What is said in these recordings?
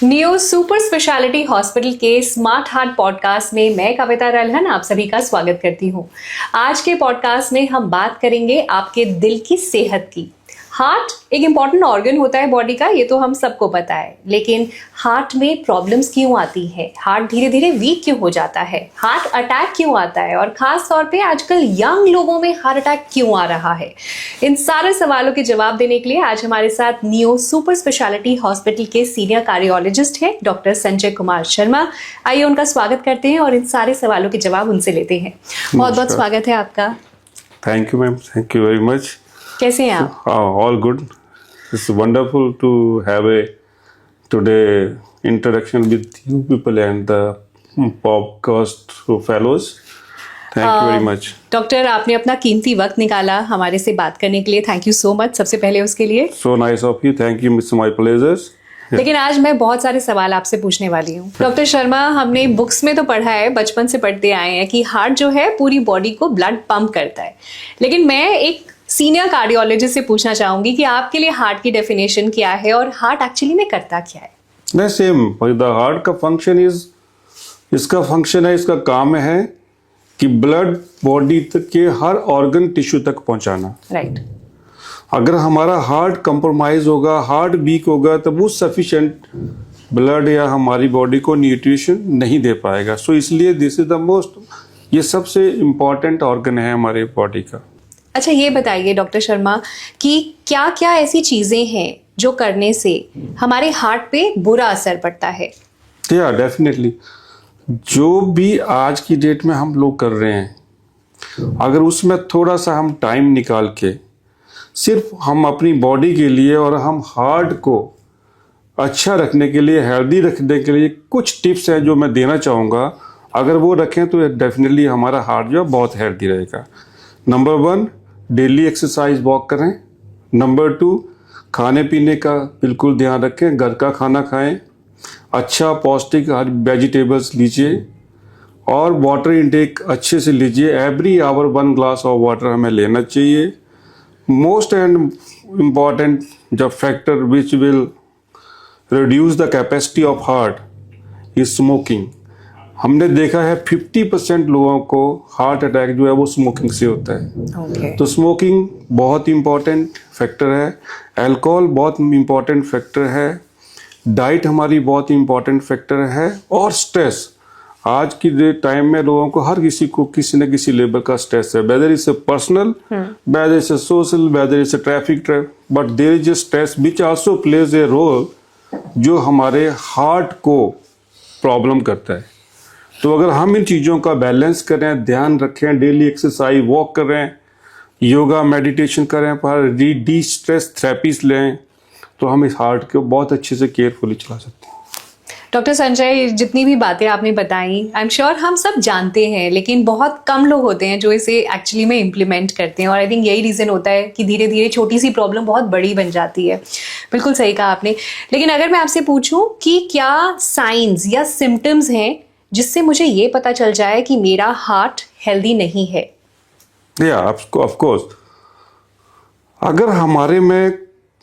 Neo super speciality hospital के smart heart podcast में मैं कविता रलहन आप सभी का स्वागत करती हूँ। आज के पॉडकास्ट में हम बात करेंगे आपके दिल की सेहत की। हार्ट एक इम्पॉर्टेंट ऑर्गन होता है बॉडी का, ये तो हम सबको पता है, लेकिन हार्ट में प्रॉब्लम्स क्यों आती है, हार्ट धीरे धीरे वीक क्यों हो जाता है, हार्ट अटैक क्यों आता है और खास तौर पे आजकल यंग लोगों में हार्ट अटैक क्यों आ रहा है, इन सारे सवालों के जवाब देने के लिए आज हमारे साथ नियो सुपर स्पेशलिटी हॉस्पिटल के सीनियर कार्डियोलॉजिस्ट हैं डॉक्टर संजय कुमार शर्मा। आइए उनका स्वागत करते हैं और इन सारे सवालों के जवाब उनसे लेते हैं। बहुत बहुत स्वागत है आपका। Thank you ma'am, thank you very much. कैसे हैं आप? All good. It's wonderful to have a today interaction with you people and the podcast fellows. Thank you very much. Doctor, आपने अपना कीमती वक्त निकाला हमारे से बात करने के लिए, थैंक यू सो मच सबसे पहले उसके लिए। So nice of you, thank you, it's my pleasure. लेकिन आज मैं बहुत सारे सवाल आपसे पूछने वाली हूँ। डॉक्टर शर्मा, हमने बुक्स में तो पढ़ा है, बचपन से पढ़ते आए हैं कि हार्ट जो है पूरी बॉडी को ब्लड पंप करता है, लेकिन मैं एक सीनियर कार्डियोलॉजिस्ट से पूछना चाहूंगी कि आपके लिए हार्ट की डेफिनेशन क्या है और हार्ट एक्चुअली में करता क्या है? नहीं, सेम द हार्ट का फंक्शन इज, इसका फंक्शन है, इसका काम है कि ब्लड बॉडी तक के हर ऑर्गन टिश्यू तक पहुंचाना। राइट। अगर हमारा हार्ट कंप्रोमाइज होगा, हार्ट वीक होगा, तब वो सफिशिएंट ब्लड या हमारी बॉडी को न्यूट्रिशन नहीं दे पाएगा। सो इसलिए दिस इज द मोस्ट, ये सबसे इम्पॉर्टेंट ऑर्गन है हमारी बॉडी का। अच्छा, ये बताइए डॉक्टर शर्मा कि क्या क्या ऐसी चीजें हैं जो करने से हमारे हार्ट पे बुरा असर पड़ता है? या डेफिनेटली, जो भी आज की डेट में हम लोग कर रहे हैं, अगर उसमें थोड़ा सा हम टाइम निकाल के सिर्फ हम अपनी बॉडी के लिए और हम हार्ट को अच्छा रखने के लिए, हेल्दी रखने के लिए कुछ टिप्स हैं जो मैं देना चाहूँगा, अगर वो रखें तो डेफिनेटली हमारा हार्ट जो है बहुत हेल्दी रहेगा। नंबर 1, डेली एक्सरसाइज वॉक करें। नंबर 2, खाने पीने का बिल्कुल ध्यान रखें, घर का खाना खाएं, अच्छा पौष्टिक हर वेजिटेबल्स लीजिए और वाटर इंटेक अच्छे से लीजिए। Every hour 1 glass of water हमें लेना चाहिए। Most and important the factor which will reduce the capacity of heart is smoking. हमने देखा है 50% लोगों को हार्ट अटैक जो है वो स्मोकिंग से होता है। तो स्मोकिंग बहुत इम्पॉर्टेंट फैक्टर है, अल्कोहल बहुत इम्पॉर्टेंट फैक्टर है, डाइट हमारी बहुत इम्पॉर्टेंट फैक्टर है, और स्ट्रेस। आज की टाइम में लोगों को, हर किसी को किसी न किसी लेवल का स्ट्रेस है, whether is a personal, whether is a social, whether is a traffic, but there is a stress which also plays a role जो हमारे हार्ट को प्रॉब्लम करता है। तो अगर हम इन चीज़ों का बैलेंस करें, ध्यान रखें, डेली एक्सरसाइज, वॉक करें, योगा, मेडिटेशन करें, पर डी स्ट्रेस थेरेपीज लें, तो हम इस हार्ट को बहुत अच्छे से केयरफुली चला सकते हैं। डॉक्टर संजय, जितनी भी बातें आपने बताई, आई एम श्योर हम सब जानते हैं, लेकिन बहुत कम लोग होते हैं जो इसे एक्चुअली में इम्प्लीमेंट करते हैं, और आई थिंक यही रीज़न होता है कि धीरे धीरे छोटी सी प्रॉब्लम बहुत बड़ी बन जाती है। बिल्कुल सही कहा आपने। लेकिन अगर मैं आपसे पूछूं कि क्या साइंस या सिम्टम्स हैं जिससे मुझे ये पता चल जाए कि मेरा हार्ट हेल्दी नहीं है? या ऑफ कोर्स, अगर हमारे में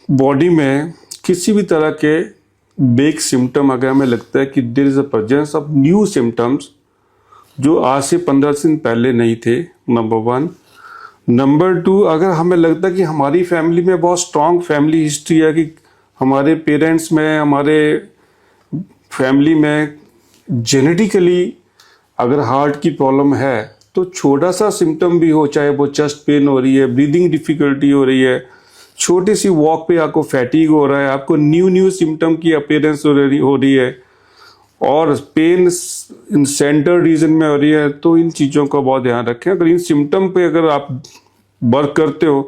बॉडी में किसी भी तरह के बेक सिम्टम, अगर हमें लगता है कि there is a presence of new symptoms जो आज से 15 दिन पहले नहीं थे, नंबर 1। नंबर 2, अगर हमें लगता है कि हमारी फैमिली में बहुत स्ट्रॉन्ग फैमिली हिस्ट्री है, कि हमारे पेरेंट्स में, हमारे फैमिली में जेनेटिकली अगर हार्ट की प्रॉब्लम है, तो छोटा सा सिम्टम भी हो, चाहे वो चेस्ट पेन हो रही है, ब्रीदिंग डिफिकल्टी हो रही है, छोटी सी वॉक पे आपको फैटीग हो रहा है, आपको न्यू सिम्टम की अपीयरेंस हो रही है, और पेन इन सेंटर रीजन में हो रही है, तो इन चीज़ों का बहुत ध्यान रखें। अगर इन सिम्टम पे अगर आप वर्क करते हो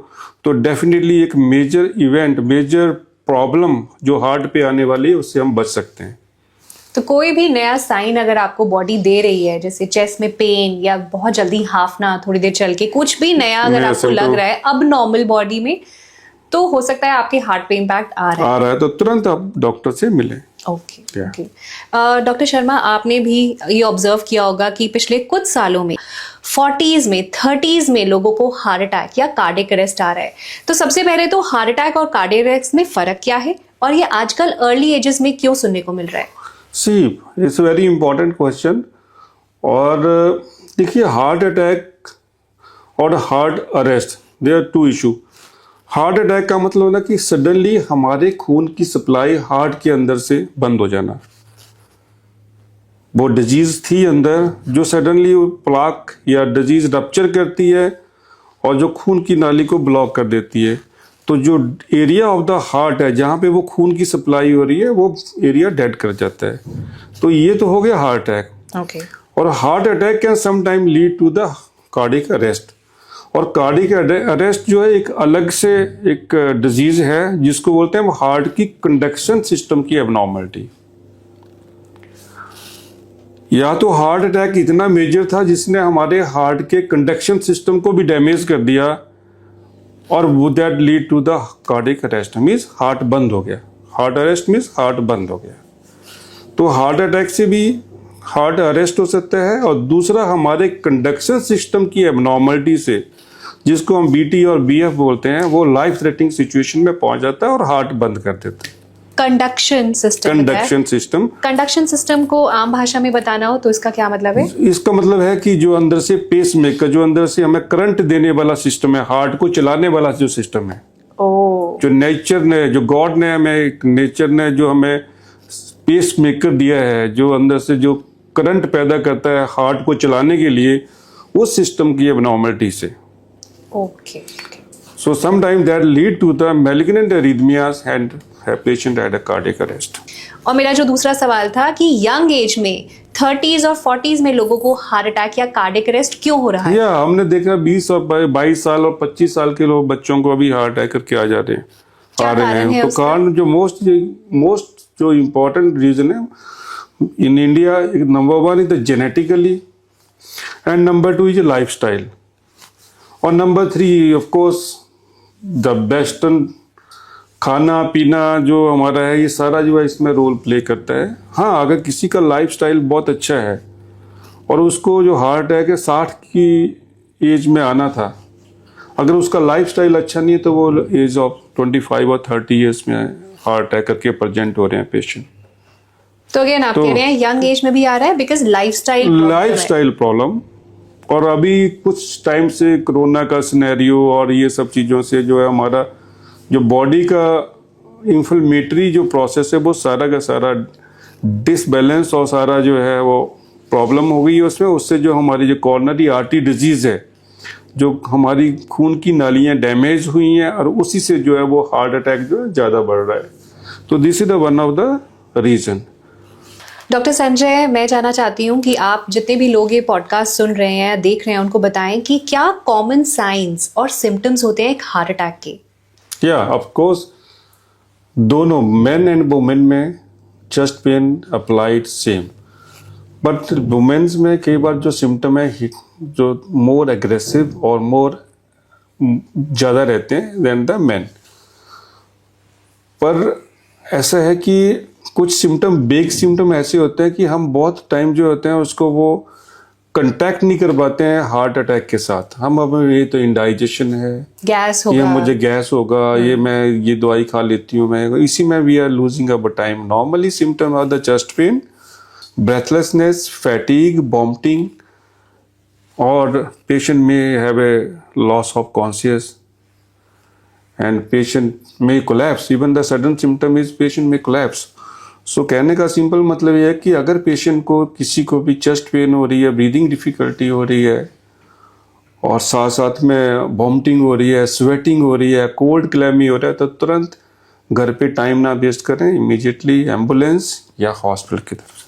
तो डेफिनेटली एक मेजर इवेंट, मेजर प्रॉब्लम जो हार्ट पे आने वाली है, उससे हम बच सकते हैं। तो कोई भी नया साइन अगर आपको बॉडी दे रही है, जैसे चेस्ट में पेन या बहुत जल्दी हाफना, थोड़ी देर चल के कुछ भी नया अगर आपको लग रहा है अब नॉर्मल बॉडी में, तो हो सकता है आपके हार्ट पे इम्पैक्ट आ रहा है, तो तुरंत आप डॉक्टर से मिलें। ओके। डॉक्टर शर्मा, आपने भी ये ऑब्जर्व किया होगा कि पिछले कुछ सालों में 40s में 30s में लोगों को हार्ट अटैक या कार्डियक अरेस्ट आ रहा है। तो सबसे पहले तो हार्ट अटैक और कार्डियक अरेस्ट में फर्क क्या है, और ये आजकल अर्ली एजेस में क्यों सुनने को मिल रहा है? See it's a very important question. और देखिए, हार्ट अटैक और heart arrest, there are two issue. Heart attack का मतलब होना कि सडनली हमारे खून की सप्लाई हार्ट के अंदर से बंद हो जाना। वो डिजीज थी अंदर, जो सडनली प्लाक या डिजीज रप्चर करती है और जो खून की नाली को ब्लॉक कर देती है। तो जो एरिया ऑफ द हार्ट है जहाँ पे वो खून की सप्लाई हो रही है, वो एरिया डेड कर जाता है। तो ये तो हो गया हार्ट अटैक। ओके। और heart attack can some time lead to the cardiac arrest. और कार्डियक अरेस्ट जो है एक अलग से एक डिजीज है जिसको बोलते हैं हार्ट की कंडक्शन सिस्टम की एबनॉर्मलिटी। या तो हार्ट अटैक इतना मेजर था जिसने हमारे हार्ट के कंडक्शन सिस्टम को भी डैमेज कर दिया, और वो that lead to the cardiac arrest, means heart बंद हो गया। हार्ट अरेस्ट मीन्स हार्ट बंद हो गया। तो हार्ट अटैक से भी हार्ट अरेस्ट हो सकता है। और दूसरा, हमारे कंडक्शन सिस्टम की एबनॉर्मलिटी से, जिसको हम बीटी और बीएफ बोलते हैं, वो लाइफ थ्रेटनिंग सिचुएशन में पहुंच जाता है और हार्ट बंद कर देता है। कंडक्शन सिस्टम कंडक्शन सिस्टम को आम भाषा में बताना हो तो इसका क्या मतलब है? इसका मतलब है कि जो अंदर से पेस मेकर, जो अंदर से हमें करंट देने वाला सिस्टम है, हार्ट को चलाने वाला जो सिस्टम है, जो नेचर ने, जो गॉड ने हमें, नेचर ने जो हमें पेस मेकर दिया है, जो अंदर से जो करंट पैदा करता है हार्ट को चलाने के लिए, उस सिस्टम की एबनॉर्मलिटी से। Okay. So sometimes that lead to the malignant arrhythmias and patient had a cardiac arrest. और मेरा जो दूसरा सवाल था कि यंग एज में 30s और 40s में लोगों को हार्ट अटैक या कार्डियक अरेस्ट क्यों हो रहा है? हमने देखा 20 और 22 साल और 25 साल के लोग, बच्चों को अभी हार्ट अटैक करके आ रहे हैं। तो कारण जो मोस्ट जो इम्पोर्टेंट रीजन है in India, number 1 is the genetically, and number 2 is lifestyle, और number 3 of course the western खाना पीना जो हमारा है, ये सारा जो है इसमें रोल प्ले करता है। हाँ, अगर किसी का लाइफस्टाइल बहुत अच्छा है और उसको जो हार्ट अटैक है 60 की एज में आना था, अगर उसका लाइफस्टाइल अच्छा नहीं है तो वो एज ऑफ 25 और 30 ईयर्स में हार्ट अटैक करके प्रेजेंट हो रहे हैं पेशेंट। तो अगेन आप कह रहे हैं यंग एज में भी आ रहा है बिकॉज लाइफस्टाइल प्रॉब्लम। और अभी कुछ टाइम से कोरोना का सिनेरियो और ये सब चीज़ों से जो है हमारा जो बॉडी का इन्फ्लेमेटरी जो प्रोसेस है, वो सारा का सारा डिसबैलेंस और सारा जो है वो प्रॉब्लम हो गई है उसमें। उससे जो हमारी जो कॉर्नरी आर्टरी डिजीज़ है, जो हमारी खून की नालियाँ डैमेज हुई हैं, और उसी से जो है वो हार्ट अटैक जो है ज़्यादा बढ़ रहा है। तो this is the one of the reason. Doctor Sanjay, मैं जानना चाहती हूँ कि आप जितने भी लोग ये पॉडकास्ट सुन रहे हैं, देख रहे हैं, उनको बताएं कि क्या कॉमन साइंस और सिम्टम्स होते हैं एक हार्ट अटैक के? ऑफ कोर्स, दोनों मेन एंड वुमेन में chest pain applied same, but womens में कई बार जो सिम्टम है जो मोर एग्रेसिव और मोर ज़्यादा रहते हैं देन द मेन। पर ऐसा है कि कुछ सिम्टम, बेग सिम्टम ऐसे होते हैं कि हम बहुत टाइम जो होते हैं उसको वो कंटैक्ट नहीं कर पाते हैं हार्ट अटैक के साथ। हम अब ये तो इंडाइजेशन है, गैस होगा, ये मुझे गैस होगा, ये मैं ये दवाई खा लेती हूँ मैं, इसी में we are losing our time. Normally symptom are the chest pain, breathlessness, fatigue, vomiting, और पेशेंट में have a loss of conscious and patient में collapse. Even the sudden symptom is patient में कोलैप्स। सो कहने का simple मतलब ये है कि अगर पेशेंट को, किसी को भी चेस्ट पेन हो रही है, ब्रीदिंग डिफिकल्टी हो रही है, और साथ साथ में वॉमिटिंग हो रही है, स्वेटिंग हो रही है, कोल्ड क्लैमी हो रहा है, तो तुरंत घर पे टाइम ना वेस्ट करें, इमीडिएटली एम्बुलेंस या हॉस्पिटल की तरफ।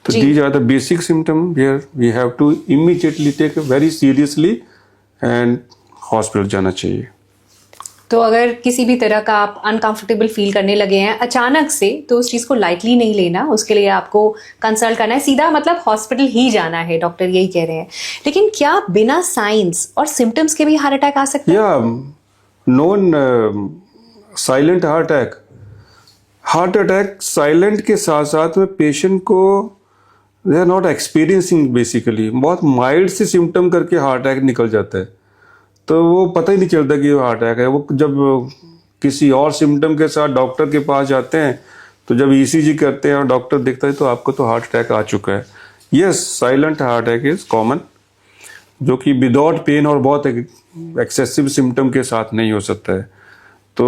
तो these are the basic symptom where we have to immediately take very seriously and hospital जाना चाहिए। तो अगर किसी भी तरह का आप अनकंफर्टेबल फील करने लगे हैं अचानक से, तो उस चीज़ को लाइटली नहीं लेना, उसके लिए आपको कंसल्ट करना है, सीधा मतलब हॉस्पिटल ही जाना है, डॉक्टर यही कह रहे हैं। लेकिन क्या बिना साइंस और सिम्टम्स के भी हार्ट अटैक आ सकता है? Non silent heart attack silent के साथ साथ में पेशेंट को they are not experiencing, basically बहुत माइल्ड से सिम्टम करके हार्ट अटैक निकल जाता है, तो वो पता ही नहीं चलता कि वो हार्ट अटैक है। वो जब किसी और सिम्टम के साथ डॉक्टर के पास जाते हैं, तो जब ईसीजी करते हैं और डॉक्टर देखता है तो आपको तो हार्ट अटैक आ चुका है। Yes, silent heart attack is common, जो कि विदाउट पेन और बहुत एक्सेसिव सिम्टम के साथ नहीं हो सकता है। तो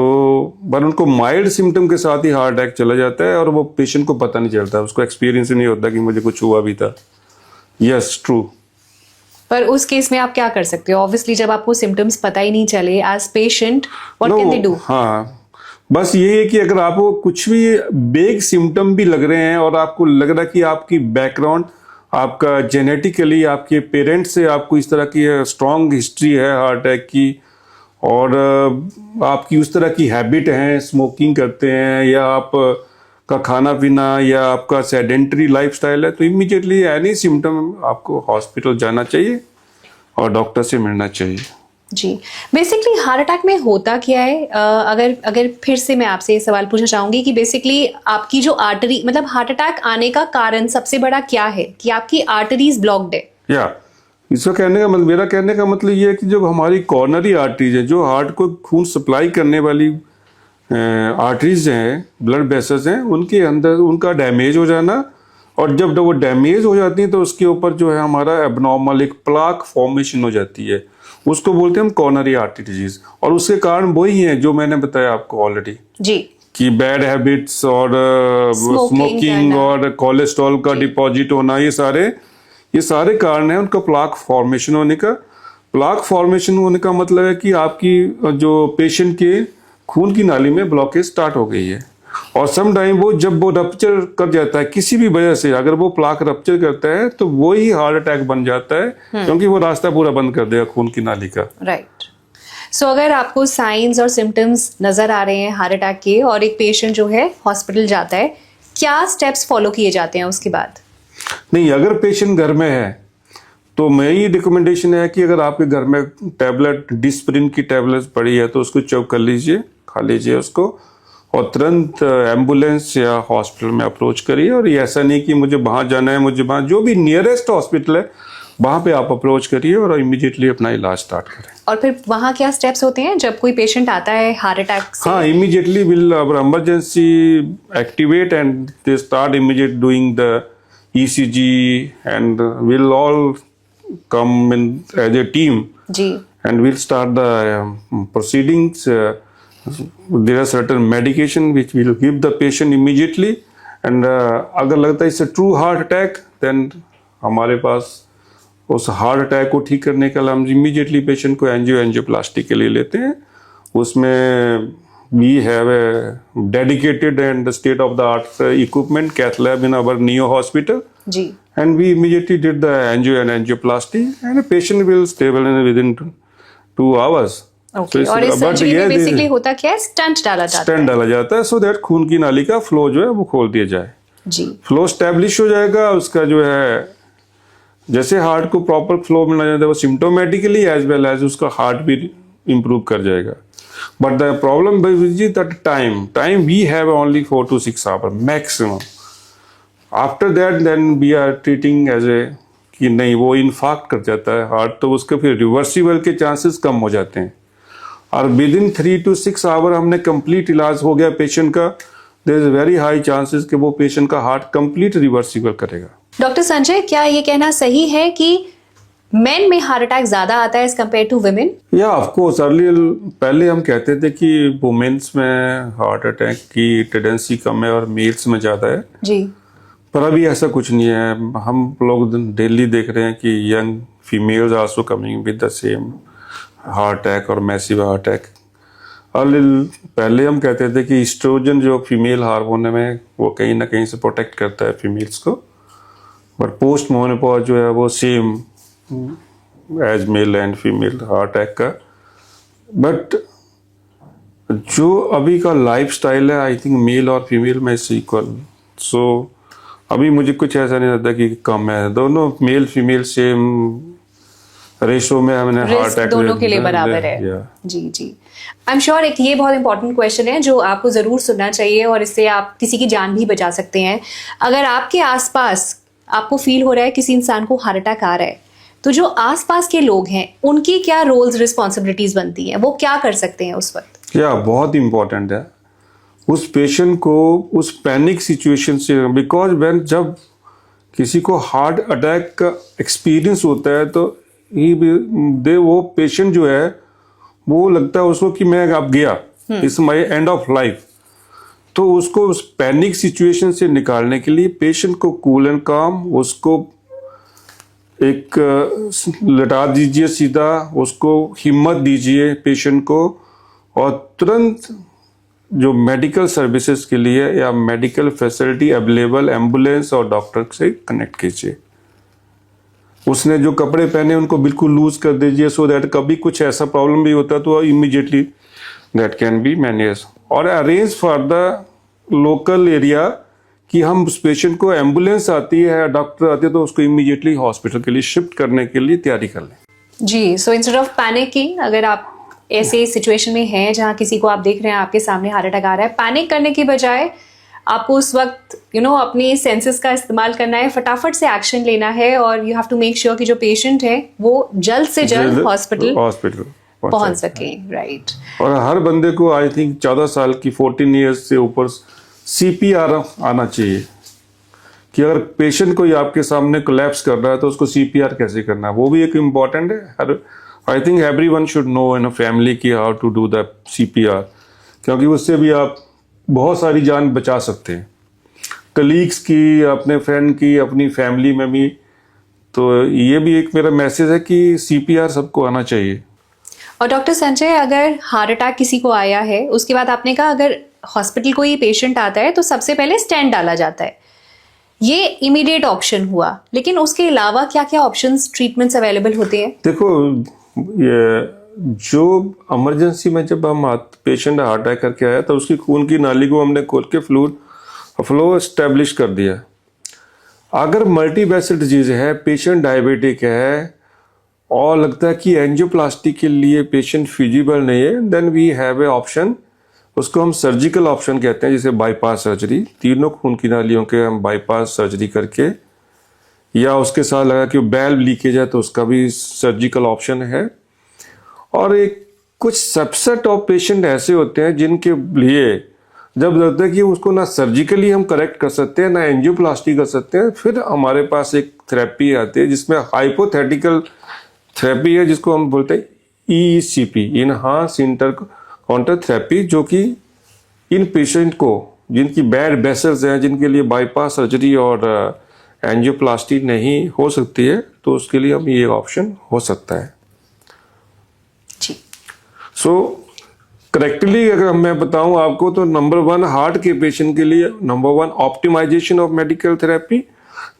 पर उनको माइल्ड सिम्टम के साथ ही हार्ट अटैक चला जाता है और वो पेशेंट को पता नहीं चलता, उसको एक्सपीरियंस ही नहीं होता कि मुझे कुछ हुआ भी था। Yes, true. पर उस केस में आप क्या कर सकते हो? ऑब्वियसली जब आपको सिम्टम्स पता ही नहीं चले, as patient what can they do? हाँ, बस ये है कि अगर आपको कुछ भी बेग सिम्टम भी लग रहे हैं और आपको लग रहा है कि आपकी बैकग्राउंड, आपका जेनेटिकली आपके पेरेंट्स से आपको इस तरह की स्ट्रॉन्ग हिस्ट्री है हार्ट अटैक की, और आपकी उस तरह की हैबिट है, स्मोकिंग करते हैं या आप का खाना पीना या आपका सेडेंटरी लाइफस्टाइल है, तो इमीडिएटली एनी सिम्टम आपको हॉस्पिटल जाना चाहिए और डॉक्टर से मिलना चाहिए। जी, बेसिकली हार्ट अटैक में होता क्या है? अगर फिर से मैं आपसे ये सवाल पूछना चाहूंगी कि बेसिकली आपकी जो आर्टरी, मतलब हार्ट अटैक आने का कारण सबसे बड़ा क्या है कि आपकी आर्टरीज ब्लॉक्ड है? या इसका कहने का मतलब, मेरा कहने का मतलब ये है कि जब हमारी कॉर्नरी आर्टरीज है, जो हार्ट को खून सप्लाई करने वाली आर्टरीज हैं, ब्लड वेसल्स हैं, उनके अंदर उनका डैमेज हो जाना, और जब वो डैमेज हो जाती है तो उसके ऊपर जो है हमारा एबनॉर्मल एक प्लाक फॉर्मेशन हो जाती है, उसको बोलते हैं हम कॉर्नरी आर्टरी डिजीज। और उसके कारण वही है जो मैंने बताया आपको ऑलरेडी जी, कि बैड हैबिट्स और स्मोकिंग और कोलेस्ट्रॉल का डिपॉजिट होना, ये सारे कारण हैं उनका प्लाक फॉर्मेशन होने का। प्लाक फॉर्मेशन होने का मतलब है कि आपकी जो पेशेंट के खून की नाली में ब्लॉकेज स्टार्ट हो गई है, और सम टाइम जब वो रप्चर कर जाता है किसी भी वजह से, अगर वो प्लाक रप्चर करता है तो वो ही हार्ट अटैक बन जाता है, क्योंकि वो रास्ता पूरा बंद कर देगा खून की नाली का। राइट। सो अगर आपको साइंस और सिम्टम्स नजर आ रहे हैं हार्ट अटैक के और एक पेशेंट जो है हॉस्पिटल जाता है, क्या स्टेप्स फॉलो किए जाते हैं उसके बाद? नहीं, अगर पेशेंट घर में है तो मेरी रिकमेंडेशन है कि अगर आपके घर में टैबलेट डिस्प्रिन की टैबलेट पड़ी है तो उसको चॉप कर लीजिए, खा लीजिए उसको, और तुरंत एम्बुलेंस या हॉस्पिटल में अप्रोच करिए। और ये ऐसा नहीं कि मुझे वहाँ जाना है, मुझे वहाँ, जो भी नियरेस्ट हॉस्पिटल है वहाँ पे आप अप्रोच करिए और इमीडिएटली अपना इलाज स्टार्ट करें। और फिर वहाँ क्या स्टेप्स होते हैं जब कोई पेशेंट आता है हार्ट अटैक से? हाँ, immediately will emergency activate and they start immediate doing the ECG and we'll all come in as a team. जी. And we'll start the proceedings. There are certain medication which we'll give the patient immediately. And अगर लगता है it's a true heart attack, then हमारे पास उस heart attack को ठीक करने के लिए हम इमीडिएटली पेशेंट को एंजियोप्लास्टी के लिए लेते हैं। उसमें we have a dedicated and state of the art equipment cath lab in our Neo hospital. Ji. And we immediately did the angio and angioplasty, and the patient will stable within 2 hours. Okay. और इस surgery में basically होता क्या है? Stunt डाला जाता है। Stunt डाला जाता है, so that खून की नाली का फ्लो जो है वो खोल दिया जाए। जी. फ्लो स्टैब्लिश हो जाएगा, उसका जो है जैसे हार्ट को प्रॉपर फ्लो मिलना जाता है, वो सिम्टोमेटिकली एज वेल एज उसका हार्ट भी इम्प्रूव कर जाएगा। But the problem is that time we have only 4 to 6 hours maximum. After that then we are treating as a कि नहीं वो इन्फार्क्ट कर जाता है हार्ट, तो उसके फिर रिवर्सिबल के चांसेस कम हो जाते हैं। और विद इन 3 to 6 आवर हमने कंप्लीट इलाज हो गया पेशेंट का, there is very high chances कि वो पेशेंट का हार्ट कंप्लीट रिवर्सिबल करेगा। डॉक्टर संजय, क्या ये कहना सही है कि मेन में हार्ट अटैक ज्यादा आता है एज कम्पेयर टू वुमेन? या ऑफ कोर्स, पहले हम कहते थे कि वुमेन्स में हार्ट अटैक की टेंडेंसी कम है और मेल्स में ज्यादा है जी, पर अभी ऐसा कुछ नहीं है। हम लोग डेली देख रहे हैं कि young females also coming with the same heart attack और मैसिव हार्ट अटैक। और पहले हम कहते थे कि एस्ट्रोजन जो फीमेल हार्मोन है वो कहीं ना कहीं से प्रोटेक्ट करता है फीमेल्स को, बट पोस्ट मेनोपॉज जो है वो same as male and female heart attack का। बट जो अभी का लाइफस्टाइल है आई थिंक मेल और फीमेल में इक्वल, सो अभी मुझे कुछ ऐसा नहीं लगता कि कम है, दोनों मेल फीमेल सेम रेशो में हमने हार्ट अटैक दोनों के लिए बराबर है। जी जी, आई एम श्योर एक ये बहुत इंपॉर्टेंट क्वेश्चन है जो आपको जरूर सुनना चाहिए और इससे आप किसी की जान भी बचा सकते हैं। अगर आपके आसपास आपको फील हो रहा है किसी इंसान को हार्ट अटैक आ रहा है, तो जो आसपास के लोग हैं उनकी क्या रोल्स रिस्पॉन्सिबिलिटीज बनती हैं, वो क्या कर सकते हैं उस वक्त? क्या बहुत इम्पोर्टेंट है उस पेशेंट को उस पैनिक सिचुएशन से, बिकॉज व्हेन जब किसी को हार्ट अटैक का एक्सपीरियंस होता है तो वो पेशेंट जो है वो लगता है उसको कि मैं अब गया, it's my end of life. तो उसको उस पैनिक सिचुएशन से निकालने के लिए पेशेंट को कूल एंड काम, उसको एक लटा दीजिए सीधा, उसको हिम्मत दीजिए पेशेंट को, और तुरंत जो मेडिकल सर्विसेज के लिए या मेडिकल फैसिलिटी अवेलेबल एम्बुलेंस और डॉक्टर से कनेक्ट कीजिए। उसने जो कपड़े पहने उनको बिल्कुल लूज कर दीजिए, सो दैट कभी कुछ ऐसा प्रॉब्लम भी होता है तो immediately that can be manage. और arrange for the local area कि हम उस पेशेंट को, एम्बुलेंस आती है या डॉक्टर आते हैं तो उसको इमीडिएटली हॉस्पिटल के लिए शिफ्ट करने के लिए तैयारी कर लें। जी, सो इंस्टेड ऑफ पैनिकिंग, अगर आप ऐसे सिचुएशन में हैं जहां किसी को आप देख रहे हैं आपके सामने हार्ट अटैक आ रहा है, पैनिक करने की बजाय आपको उस वक्त अपनी सेंसेस का इस्तेमाल करना है, फटाफट से एक्शन लेना है, और you have to make sure कि जो पेशेंट है वो जल्द से जल्द हॉस्पिटल पहुंच सके। राइट। और हर बंदे को आई थिंक 14 साल की 14 ईयर्स से ऊपर CPR आना चाहिए, कि अगर पेशेंट कोई आपके सामने कोलैप्स कर रहा है तो उसको CPR कैसे करना है, वो भी एक इम्पॉर्टेंट है। I think everyone should know in a family की how to do the CPR, क्योंकि उससे भी आप बहुत सारी जान बचा सकते हैं, कलीग्स की, अपने फ्रेंड की, अपनी फैमिली में भी। तो ये भी एक मेरा मैसेज है कि CPR सबको आना चाहिए। और डॉक्टर संजय, अगर हार्ट अटैक किसी को आया है, उसके बाद आपने कहा अगर हॉस्पिटल कोई पेशेंट आता है तो सबसे पहले स्टेंट डाला जाता है, ये इमीडिएट ऑप्शन हुआ, लेकिन उसके अलावा क्या क्या ऑप्शंस, ट्रीटमेंट्स अवेलेबल होते हैं? देखो, ये जो इमरजेंसी में जब हम पेशेंट हार्ट अटैक करके आया तो उसकी खून की नाली को हमने खोल के फ्लो एस्टेब्लिश कर दिया। अगर मल्टी वेसल डिजीज है, पेशेंट डायबिटिक है और लगता है कि एंजियोप्लास्टी के लिए पेशेंट फिजिबल नहीं है, then we have a option, उसको हम सर्जिकल ऑप्शन कहते हैं, जैसे बाईपास सर्जरी। तीनों खून की नालियों के हम बाईपास सर्जरी करके, या उसके साथ लगा कि बैल्व लीकेज है तो उसका भी सर्जिकल ऑप्शन है। और एक कुछ सबसेट ऑफ पेशेंट ऐसे होते हैं जिनके लिए जब लगता है कि उसको ना सर्जिकली हम करेक्ट कर सकते हैं ना एंजियोप्लास्टी कर सकते हैं, फिर हमारे पास एक थेरेपी आती है जिसमें हाइपोथेटिकल थेरेपी है, जिसको हम बोलते हैं ECP, enhance inter counter therapy, जो कि इन पेशेंट को जिनकी बैड वेसल्स हैं, जिनके लिए बाईपास सर्जरी और एंजियोप्लास्टी नहीं हो सकती है, तो उसके लिए हम ये ऑप्शन हो सकता है। सो करेक्टली अगर मैं बताऊं आपको तो नंबर 1 हार्ट के पेशेंट के लिए number 1 optimisation of medical therapy,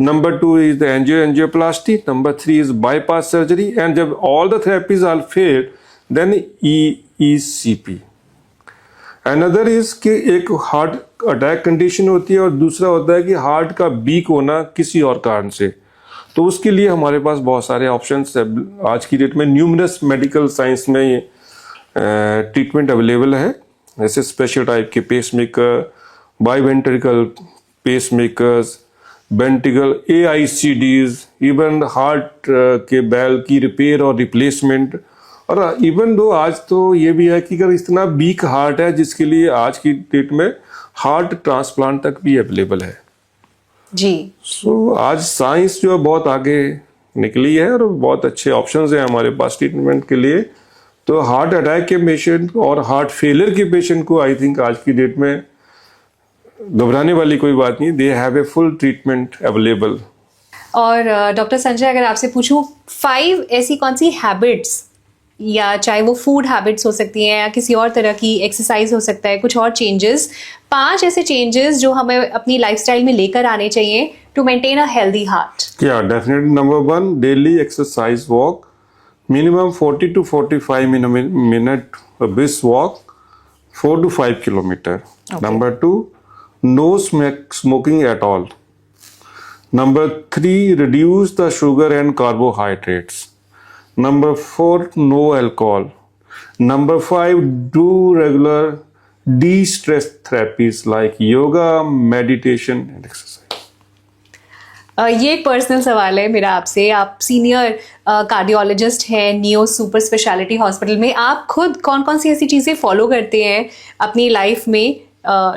number 2 is the angioplasty, number 3 is bypass surgery, and जब all the therapies are failed then ECP। Another is कि एक हार्ट अटैक कंडीशन होती है और दूसरा होता है कि हार्ट का वीक होना किसी और कारण से, तो उसके लिए हमारे पास बहुत सारे ऑप्शंस आज की डेट में न्यूमरस मेडिकल साइंस में ये ट्रीटमेंट अवेलेबल है, जैसे स्पेशल टाइप के pacemaker, biventricular pacemakers, ventricular AICDs, even heart के बैल की रिपेयर और रिप्लेसमेंट। और इवन दो आज तो ये भी है कि अगर इतना वीक हार्ट है जिसके लिए आज की डेट में हार्ट ट्रांसप्लांट तक भी अवेलेबल है जी। सो आज साइंस जो है बहुत आगे निकली है और बहुत अच्छे ऑप्शंस हैं हमारे पास ट्रीटमेंट के लिए। तो हार्ट अटैक के पेशेंट और हार्ट फेलियर के पेशेंट को आई थिंक आज की डेट में घबराने वाली कोई बात नहीं, they have a full treatment available. और डॉक्टर संजय, अगर आपसे पूछूं 5 ऐसी कौन सी हैबिट्स, या चाहे वो फूड हैबिट्स हो सकती हैं या किसी और तरह की एक्सरसाइज हो सकता है, कुछ और चेंजेस, 5 ऐसे चेंजेस जो हमें अपनी लाइफस्टाइल में लेकर आने चाहिए to maintain a healthy heart? या definitely number 1 daily exercise walk, minimum 40 to 45 minute brisk walk, 4 to 5 kilometer. Okay. Number 2, no smoking at all. Number 3, reduce the sugar and carbohydrates. Number 4, no alcohol. Number 5, do regular de-stress therapies like yoga, meditation and exercise. ये एक personal सवाल है मेरा आपसे। आप senior cardiologist हैं neo super speciality hospital में। आप खुद कौन कौन सी ऐसी चीज़ें फॉलो करते हैं अपनी लाइफ में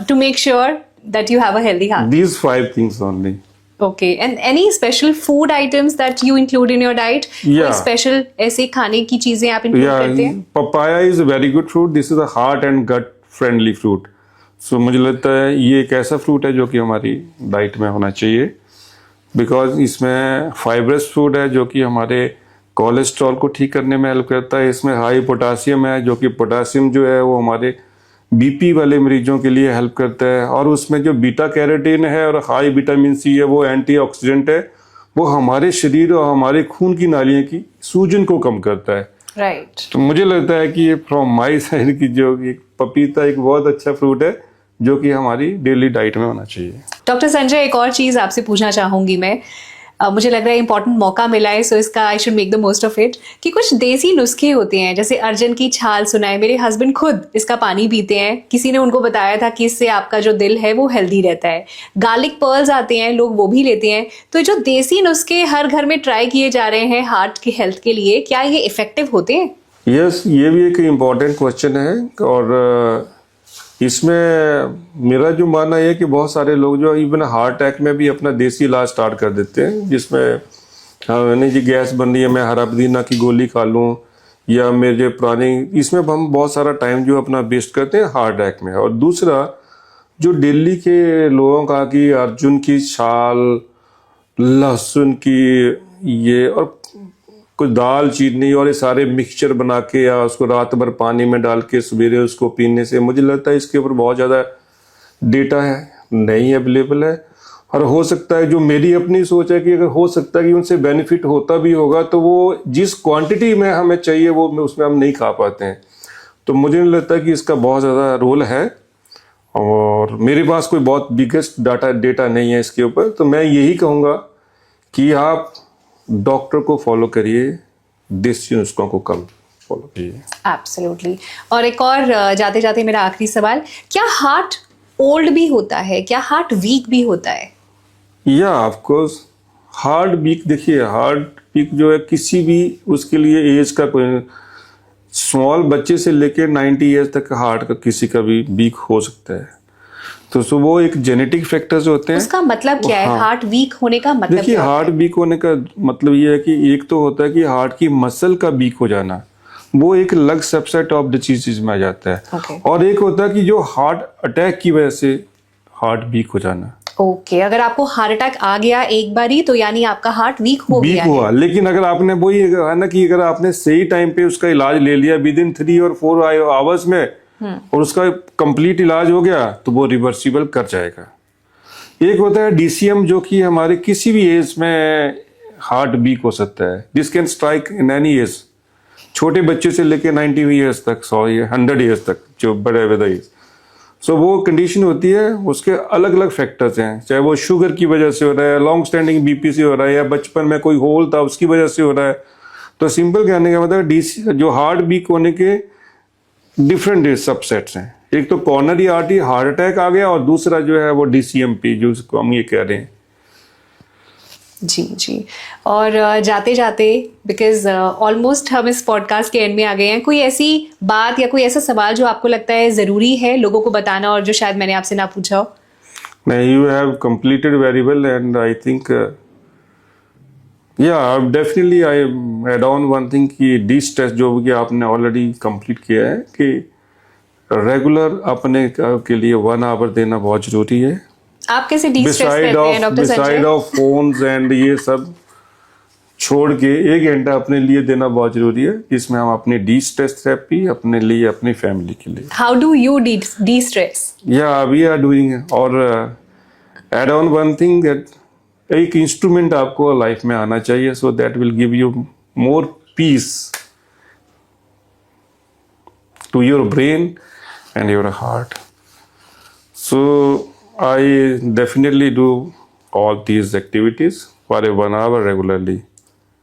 to make sure that you have a healthy heart? These 5 things only. Okay, and any special food items that you include in your diet? Yeah. कोई special ऐसे खाने की चीजें आप include करते हैं? papaya is a very good fruit. This is a heart and gut friendly fruit. So मुझे लगता है ये एक ऐसा फ्रूट है जो कि हमारी डाइट में होना चाहिए, बिकॉज इसमें फाइब्रस फूड है जो कि हमारे कोलेस्ट्रॉल को ठीक करने में हेल्प करता है। इसमें हाई पोटासियम है जो कि पोटासियम जो है वो हमारे बीपी वाले मरीजों के लिए हेल्प करता है। और उसमें जो बीटा कैरोटीन है और हाई विटामिन सी है वो एंटीऑक्सीडेंट है, वो हमारे शरीर और हमारे खून की नालियों की सूजन को कम करता है। राइट। तो मुझे लगता है कि ये फ्रॉम माई साइड की जो एक पपीता एक बहुत अच्छा फ्रूट है जो कि हमारी डेली डाइट में होना चाहिए। डॉक्टर संजय, एक और चीज आपसे पूछना चाहूंगी मैं। मुझे लग रहा है इंपॉर्टेंट मौका मिला है, सो इसका I should make the most of it, कि कुछ देसी नुस्खे होते हैं, जैसे अर्जुन की छाल सुना है, मेरे हस्बैंड खुद इसका पानी पीते हैं, किसी ने उनको बताया था कि इससे आपका जो दिल है वो हेल्दी रहता है। गार्लिक पर्ल्स आते हैं, लोग वो भी लेते हैं। तो जो देसी नुस्खे हर घर में ट्राई किए जा रहे हैं हार्ट की हेल्थ के लिए, क्या ये इफेक्टिव होते हैं? यस, ये भी एक इम्पॉर्टेंट क्वेश्चन है। और इसमें मेरा जो मानना है कि बहुत सारे लोग जो इवन हार्ट अटैक में भी अपना देसी इलाज स्टार्ट कर देते हैं, जिसमें नहीं जी गैस बन रही है मैं हरा पुदीना की गोली खा लूँ, या मेरे जो पुरानी, इसमें हम बहुत सारा टाइम जो अपना वेस्ट करते हैं हार्ट अटैक में। और दूसरा जो दिल्ली के लोगों का कि अर्जुन की छाल, लहसुन की ये और कुछ दाल चीनी और ये सारे मिक्सचर बना के या उसको रात भर पानी में डाल के सवेरे उसको पीने से, मुझे लगता है इसके ऊपर बहुत ज़्यादा डेटा है नहीं अवेलेबल है। और हो सकता है जो मेरी अपनी सोच है कि अगर हो सकता है कि उनसे बेनिफिट होता भी होगा तो वो जिस क्वांटिटी में हमें चाहिए वो उसमें हम नहीं खा पाते हैं। तो मुझे नहीं लगता कि इसका बहुत ज़्यादा रोल है, और मेरे पास कोई बहुत बिगेस्ट डेटा नहीं है इसके ऊपर। तो मैं यही कहूँगा कि आप डॉक्टर को फॉलो करिए, देसी नुस्खों को कम फॉलो कीजिए। एब्सोल्युटली। और एक और जाते जाते मेरा आखिरी सवाल, क्या हार्ट ओल्ड भी होता है, क्या हार्ट वीक भी होता है? या ऑफ कोर्स हार्ट वीक, देखिए हार्ट वीक जो है किसी भी उसके लिए एज का कोई, स्मॉल बच्चे से लेकर 90 ईयर्स तक हार्ट का किसी का भी वीक हो सकता है। तो वो एक जेनेटिक फैक्टर्स होते हैं। उसका मतलब क्या है? हार्ट वीक होने का मतलब देखिए हार्ट वीक होने का मतलब ये है कि एक तो होता है कि हार्ट की मसल का वीक हो जाना, वो एक अलग सबसेट ऑफ डिजीज में आ जाता है। Okay. और एक होता है कि जो हार्ट अटैक की वजह से हार्ट वीक हो जाना। ओके, अगर आपको हार्ट अटैक आ गया एक बारी तो यानी आपका हार्ट वीक हो गया है। हुआ, लेकिन अगर आपने वही है ना कि अगर आपने सही टाइम पे उसका इलाज ले लिया विद इन 3 और 4 आवर्स में और उसका कंप्लीट इलाज हो गया तो वो रिवर्सिबल कर जाएगा। एक होता है DCM जो कि हमारे किसी भी एज में हार्ट वीक हो सकता है, this can strike in any as, छोटे बच्चे से लेके 90 ईयर्स तक, 100 ईयर्स तक, जो बड़े बड़े एज। सो वो कंडीशन होती है, उसके अलग अलग फैक्टर्स हैं, चाहे वो शुगर की वजह से हो रहा है, लॉन्ग स्टैंडिंग BP से हो रहा है, या बचपन में कोई होल था उसकी वजह से हो रहा है। तो सिंपल कहने का मतलब जो हार्ट वीक होने के डिफरेंट सबसेट्स हैं। एक तो कॉर्नरी आर्टरी हार्ट अटैक आ गया और दूसरा जो है वो DCMP जो हम ये कह रहे हैं। जी जी। और जाते जाते, बिकॉज ऑलमोस्ट हम इस पॉडकास्ट के एंड में आ गए हैं, कोई ऐसी बात या कोई ऐसा सवाल जो आपको लगता है ज़रूरी है लोगों को बताना और जो शायद मैंने आपसे ना पूछा हो? नहीं, you have completed very well and I think definitely I add on one thing कि डिस्ट्रेस जो कि आपने ऑलरेडी कंप्लीट किया है कि रेगुलर अपने के लिए 1 आवर देना बहुत जरूरी है। आप कैसे डिस्ट्रेस करते हैं doctor Sanjay? Beside of phones and ये सब छोड़ के 1 घंटा अपने लिए देना बहुत जरूरी है, इसमें हम अपनी डिस्ट्रेस थेरेपी अपने लिए, अपनी फैमिली के लिए। How do you distress? या वी आर डूइंग। और add on one thing that एक इंस्ट्रूमेंट आपको लाइफ में आना चाहिए, so that will give you more peace to your brain and your heart. So I definitely do all these activities for 1 hour regularly.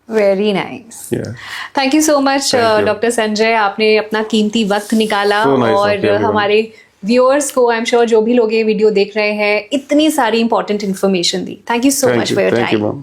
Very nice. Yeah. Thank you so much, Thank you. Doctor Sanjay. आपने अपना कीमती वक्त निकाला So nice और of you, everyone. हमारे viewers को, I am sure जो भी लोग ये वीडियो देख रहे हैं, इतनी सारी important information the. Thank you so much for your time.